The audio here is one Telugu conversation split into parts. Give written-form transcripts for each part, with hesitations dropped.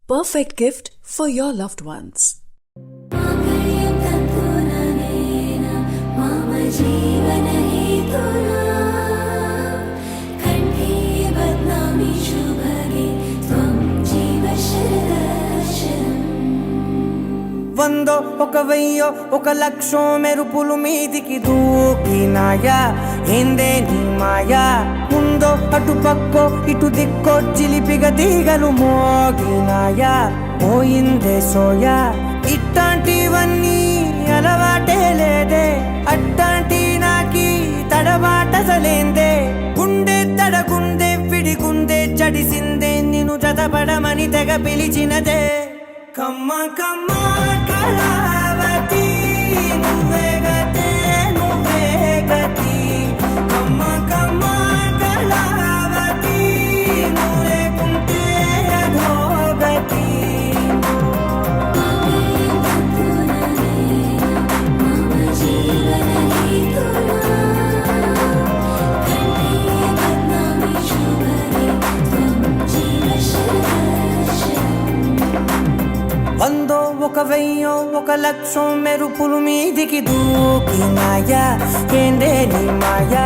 perfect gift for your loved ones. వందో ఒక వెయ్యో ఒక లక్షో మెరుపులు మీదికి దూకినాయా ఏందే నీ మాయా ముందో అటు పక్కో ఇటు దిక్కో చిలిపిగా తీగలు మోగినాయా పోయిందే సోయా ఇట్లాంటివన్నీ అలవాటే లేదే అట్లాంటి నాకి తడబాటసలేందే గుండె తడగుందే విడిగుందే చడిసిందే నిన్ను జతపడమని తెగ పిలిచినదే కమ్మ కమ్మ కళావతి నువ్వే గతే నువ్వే గతి కమ్మ కమ్మ కళావతి నువ్వు లేకుంటే అధోగతి వందో ఒక వెయ్యో ఒక లక్షో మెరుపులు మీదికి దూకినాయా ఏందే నీ మాయా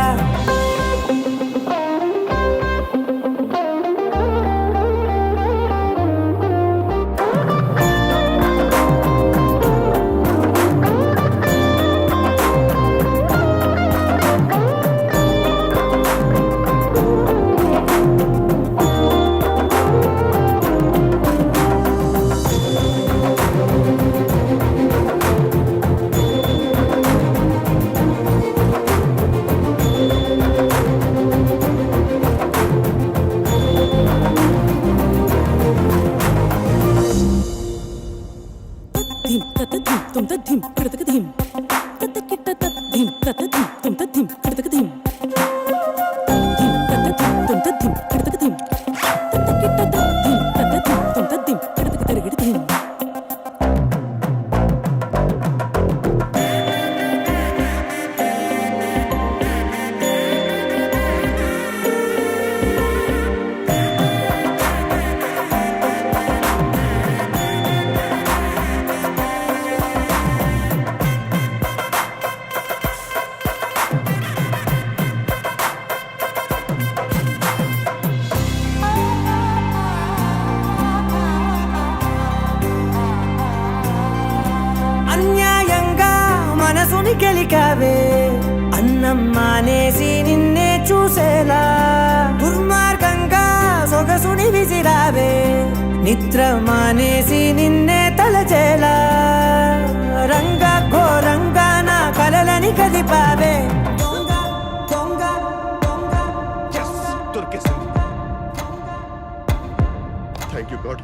అన్యాయంగా మనసుని గెలికావే అన్నం మానేసి నిన్నే చూసేలా దుర్మార్గంగా సొగసుని విసిరావే నిద్ర మానేసి నిన్నే తలచేలా రంగ ఘోరంగా నా కలలని కదిపావే దొంగ దొంగ దొంగ దొరికేసింది. Thank you God.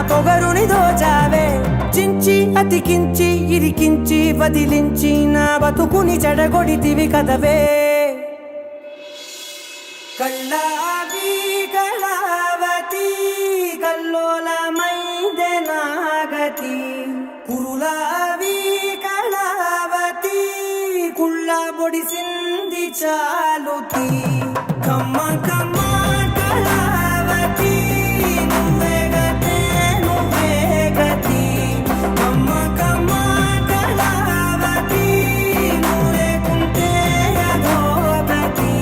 పొగరుని దోచావే చించి అతికించి ఇరికించి వదిలించి నా బతుకుని చెడగొడితివి కదవే కళ్ళావి కళావతి కల్లోలమైందే నాగతి కురులావి కళావతి కుళ్ళ బొడిసింది చాలుతి కమ్మ కమ్మ కళావతి నువ్వే గతే నువ్వే గతి కమ్మ కమ్మ కళావతి నువ్వు లేకుంటే అధోగతి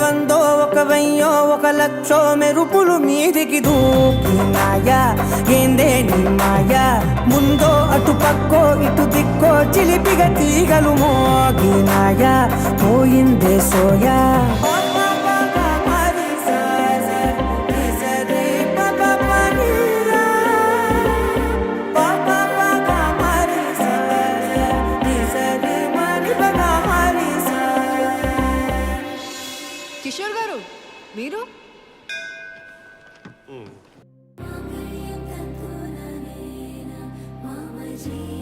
వందో ఒక వెయ్యో ఒక లక్షో మెరుపులు మీదికి దూకినాయా ఏందే నీ మాయా ముందో అటు పక్కో ఇటు దిక్కో చిలిపిగా తీగలు మోగినాయా పోయిందే సోయా కిషోర్ గారు మీరు మామజీ